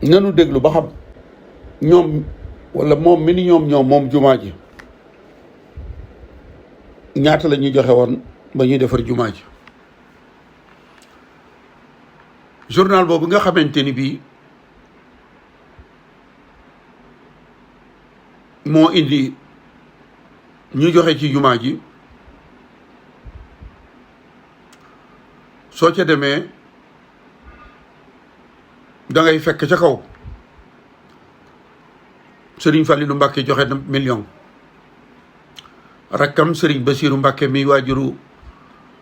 nanu déglu ba xam ñoom wala moom mi ni ñoom moom jumaa ji ñaata la ñuy joxe woon ba ñuy defar jumaa ji. journal boobu nga xamante ni bii moo indi ñu joxe ci jumaa ji soo ca demee da ngay fekk ca kaw Serigne Fallilou Mbacké joxe na million, rakkam Serigne Bassirou Mbacké mi waajuru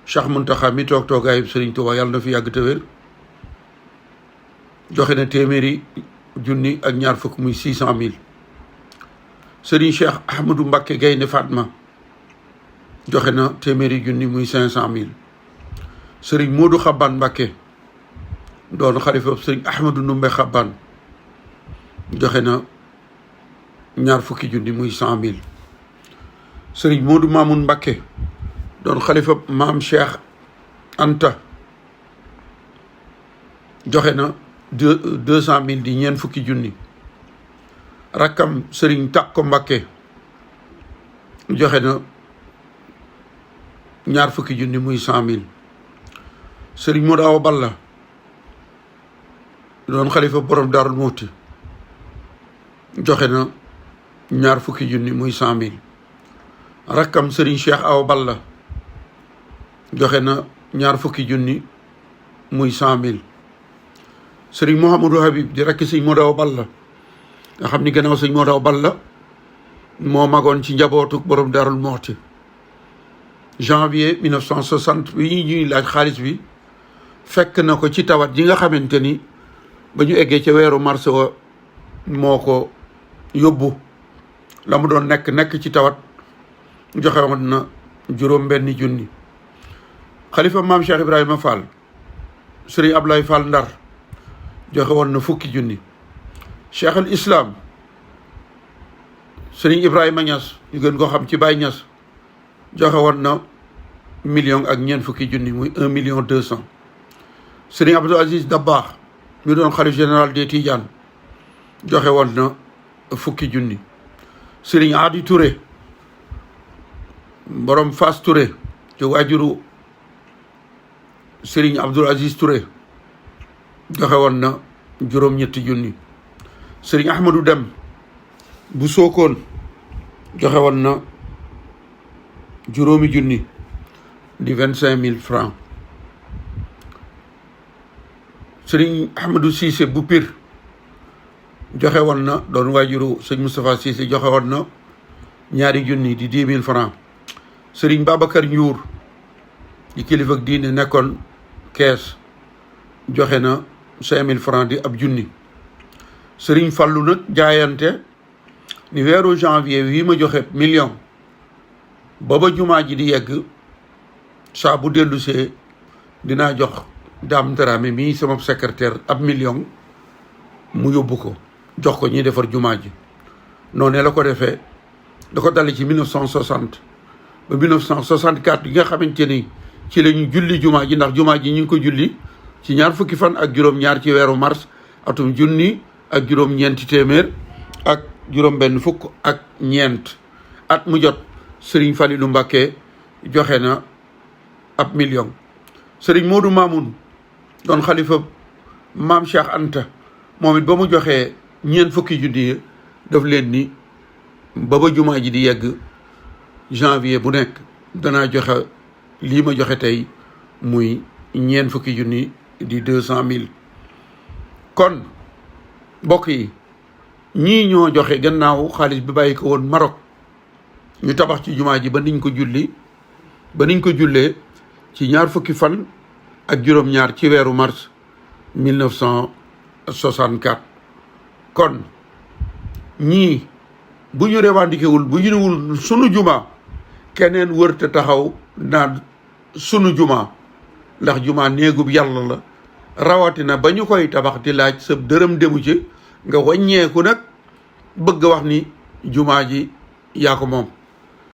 Cheikh Mountakha mi toog toogaayu Serigne Touba yàlla na fi yàgg te wér joxe na téeméeri junni ak ñaar fukk muy 600 000. Serigne Cheikh Ahmadou Mbacké Gaynde Fatma joxe na téeméeri junni muy 500 000. Serigne Modou Xaban Mbacké doon xalifa Serigne Ahmadou Ndoumbé Xaban joxe na ñaar fukki junni muy 100 000. Serigne Modou Mamoun Mbacké doon xalifa maam Cheikh Anta joxe na 200 000 di ñeent fukki junni. rakkam Serigne Takko Mbacké joxe na ñaar fukki junni muy 100 000. Serigne Modou Awa Balla doon xalifa borom Darou Mouhty joxe na ñaar fukki junni muy 100 000. rakkam Serigne Cheikh Awa Balla joxe na ñaar fukki junni muy 100 000. Serigne Mouhamadou Habib di rakki Serigne Modou Awa Balla nga xam ni gannaaw Serigne Modou Awa Balla moo magoon ci njabootu borom Darou Mouhty. janvier 1960 bi ñuy laaj xaalis bi fekk na ko ci tawat ji nga xamante ni ba ñu eggee ca weeru mars wa moo ko yóbbu. la mu doon nekk ci tawat joxe woon na juróom benni junni. xalifa maam Cheikh Ibrahima Fall Serigne Ablaye Fall Ndar joxe woon na fukki junni. Cheikh al Islam Serigne Ibrahima Niass ñu gën ko xam ci Baye Niass joxe woon na million ak ñeent fukki junni muy 1,200,000. Serigne Abdou Aziz Dabakh mi doon xalif général des Tidianes joxe woon na fukki junni. Serigne Adi Touré borom Fass Touré te waajuru Serigne Abdoul Aziz Touré joxe woon na juróom-ñetti junni. Serigne Ahmadou Dem bu Sokone joxe woon na juróomi junni di 25 000 francs. Serigne Ahmadou Cissé bu Pire joxe woon na doon waajuru Serigne Moustapha Cissé joxe woon na ñaari junni di 10 000 francs. Serigne Babacar Ndiour di kilifa ak diine nekkoon Kees joxe na 5 000 francs di ab junni. Serigne Fallou nag jaayante ni weeru janvier wi ma joxe million ba jumaa ji di yegg saa bu dellusee dinaa jox Dame Dramé mii sama secrétaire ab million mu yóbbu ko jox ko ñuy defar jumaa ji. noonu la ko defee da ko dale ci 1960 ba 1964 yi nga xamante ni ci la ñu julli jumaa ji, ndax jumaa ji ñu ngi ko julli ci ñaar fukki fan ak juróom-ñaar ci weeru mars atum junni ak juróom-ñeenti téeméer ak juróom-benn fukk ak ñeent. at mu jot Serigne Fallilou Mbacké joxe na ab million. Serigne Modou Mamoun doon xalifa maam Cheikh Anta moom it ba mu joxee ñeent fukki junni daf leen ni ba jumaa ji di yegg janvier bu nekk danaa joxe lii ma joxe tey muy ñeent fukki junni di 200 000. kon mbokk yi ñii ñoo joxe gannaaw xaalis bi bàyyi ko woon Maroc ñu tabax ci jumaa ji ba niñ ko jullee ci ñaar fukki fan ak juróom-ñaar ci weeru mars 1964. kon ñii bu ñu revendiqué wul bu ñu newul sunu jumaa keneen wërte taxaw naan sunu jumaa, ndax jumaa néegub yàlla la, rawatina ba ñu koy tabax di laaj sa dërëm demu ci nga wàññeeku nag bëgg wax ni jumaa ji yaa ko moom.